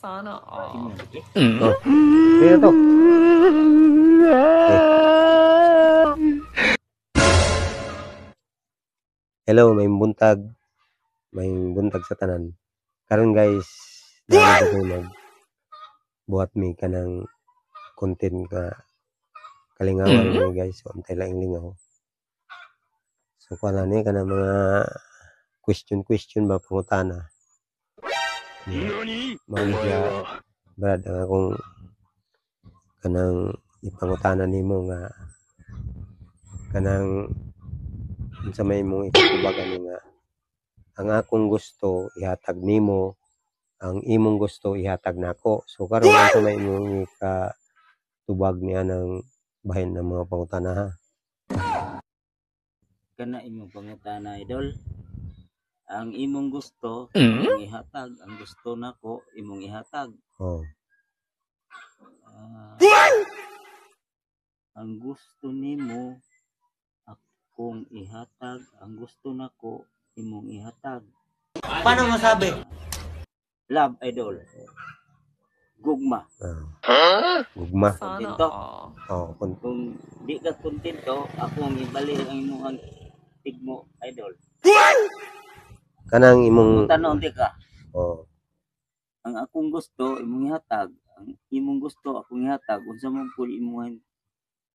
Sana all. Oh. Kaya to. Hello, may buntag. May buntag sa tanan. Karon guys, dali ko buhat mi kanang content ka kalingawan ni guys. Untay lang lingaw. So pala ni kanang mga question ba pangutana. Mga brad ang akong kanang ipangutana nimo nga kanang sa may mong itubagan nga ang akong gusto ihatag nimo, ang imong gusto ihatag nako. So karon sa may mong tubag niya ng bahin ng mga pangutana ha. Kana imong pangutana idol. Ang imong gusto imong ihatag, ang gusto nako imong ihatag. Oh. Ang gusto nimo akong ihatag, ang gusto nako imong ihatag. Paano masabi? Love idol. Gugma. Gugma. Sana Kontento. all. Kung di ka kontento, ako ang ibalik ang imong tigmo idol. Kanang imong Tanong di ka. oh. Ang akong gusto imong ihatag, ang imong gusto akong ihatag, unsa man pud imong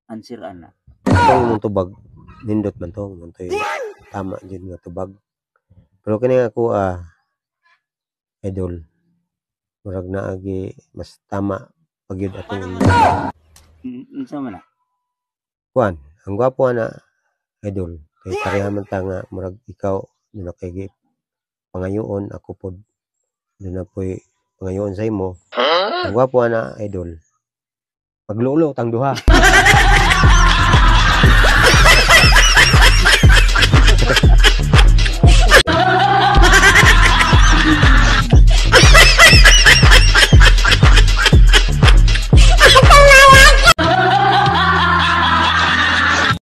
answer ana. Ang imong tubag nindot man to, mantoy tama jud nga tubag. Pero kini ako idol murag naagi mas tama pagyud atong Unsa man na? kuan. Ang gwapo na idol kay pareha man ta nga murag ikaw na kay pangayoon ako pod na poy pangayoon sa imo. Ang gwapo na idol. Maglulo tang duha.